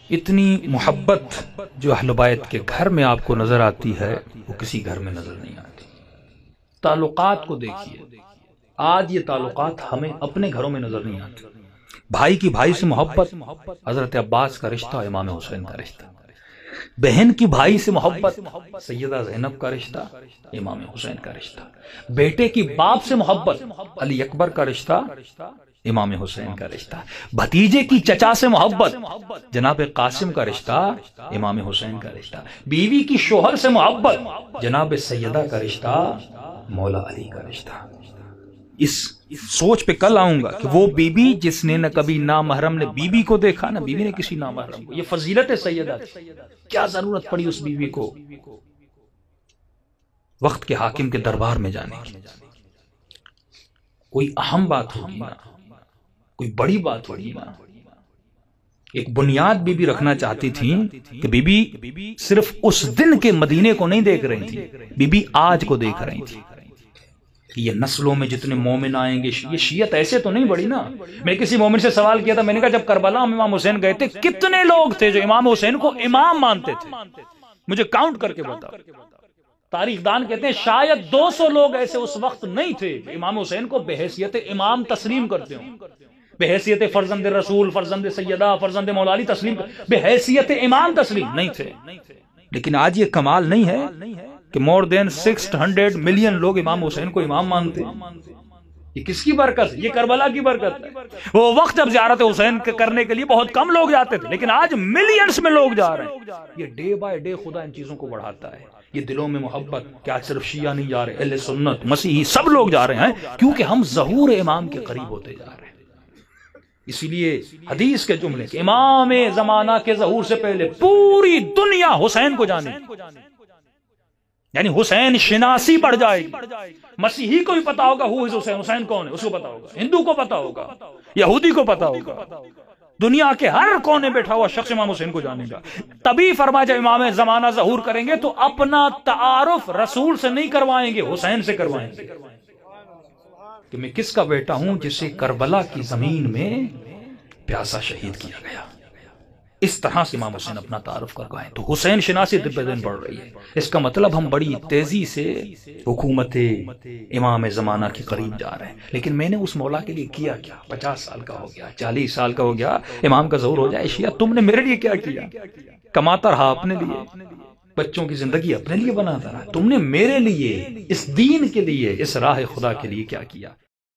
اتنی محبت جو اہل بیت کے گھر میں آپ کو نظر آتی ہے وہ کسی گھر میں نظر نہیں آتی۔ تعلقات کو دیکھیے، آج یہ تعلقات ہمیں اپنے گھروں میں نظر نہیں آتے۔ بھائی کی بھائی سے محبت، حضرت عباس کا رشتہ، امام حسین کا رشتہ۔ بہن کی بھائی سے محبت، سیدہ زینب کا رشتہ، امام حسین کا رشتہ۔ بیٹے کی باپ سے محبت، علی اکبر کا رشتہ، امام حسین کا رشتہ۔ بھتیجے کی چچا سے محبت، جناب قاسم کا رشتہ، امام حسین کا رشتہ۔ بیوی کی شوہر سے محبت، جناب سیدہ کا رشتہ، مولا علی کا رشتہ۔ اس سوچ پہ کل آؤں گا کہ وہ بی بی جس نے نہ کبھی نامحرم نے بی بی کو دیکھا، نہ بی بی نے کسی نامحرم کو، یہ فضیلت سیدہ تھی۔ کیا ضرورت پڑی اس بی بی کو وقت کے حاکم کے دربار میں جانے کی؟ کوئی اہم بات ہوگی نا، کوئی بڑی بات ہوگی نا۔ ایک بنیاد بی بی رکھنا چاہتی تھی کہ بی بی صرف اس دن کے مدینے کو نہیں دیکھ رہی تھی، بی بی آج کو دیکھ رہی تھی۔ یہ نسلوں میں جتنے مومن آئیں گے، یہ شیعت ایسے تو نہیں بڑی نا۔ میں کسی مومن سے سوال کیا تھا، میں نے کہا جب کربلا میں امام حسین گئے تھے کتنے لوگ تھے جو امام حسین کو امام مانتے تھے؟ مجھے کاؤنٹ کر کے بتاؤ۔ تاریخ دان کہتے ہیں شاید 200 لوگ ایسے اس وقت نہیں تھے امام حسین کو بحیثیت امام تسلیم کرتے ہوں، بحیثیت فرزند رسول، فرزند سیدہ، فرزند مولا علی تسلیم، بحیثیت امام تسلیم نہیں تھے۔ لیکن آج یہ کمال نہیں ہے کہ more than 600 ملین لوگ امام حسین کو امام مانتے ہیں۔ یہ کس کی برکت ہے؟ یہ کربلا کی برکت ہے۔ وہ وقت جب زیارت حسین کرنے کے لیے بہت کم لوگ جاتے تھے، لیکن آج ملینز میں لوگ جا رہے ہیں۔ یہ ڈے بائی ڈے خدا ان چیزوں کو بڑھاتا ہے۔ یہ دلوں میں محبت، کیا صرف شیعہ نہیں جا رہے، اہل سنت، مسیحی، سب لوگ جا رہے ہیں کیونکہ ہم ظہور امام کے قریب ہوتے جا رہے ہیں۔ اسی لیے حدیث کے جملے کہ امام زمانہ کے ظہور سے پہلے پوری دنیا حسین کو جانے، یعنی حسین شناسی بڑھ جائے گی۔ مسیحی کو بھی پتا ہوگا حسین، حسین کون ہے اس کو پتا ہوگا، ہندو کو پتا ہوگا، یہودی کو پتا ہوگا، دنیا کے ہر کونے بیٹھا ہوا شخص امام حسین کو جانے گا۔ تبھی فرمایا جب امام زمانہ ظہور کریں گے تو اپنا تعارف رسول سے نہیں کروائیں گے، حسین سے کروائیں گے کہ میں کس کا بیٹا ہوں جسے کربلا کی زمین میں پیاسا شہید کیا گیا۔ اس طرح سے امام حسین اپنا تعارف کروائیں تو حسین شناسی دن پہ دن بڑھ رہی ہے۔ اس کا مطلب ہم بڑی تیزی سے حکومت امام زمانہ کے قریب جا رہے ہیں۔ لیکن میں نے اس مولا کے لیے کیا کیا؟ 50 سال کا ہو گیا، 40 سال کا ہو گیا، امام کا ظہور ہو جائے، شیعہ تم نے میرے لیے کیا کیا؟ کماتا رہا اپنے لیے، بچوں کی زندگی اپنے لیے بناتا رہا، تم نے میرے لیے، اس دین کے لیے، اس راہ خدا کے لیے کیا کیا؟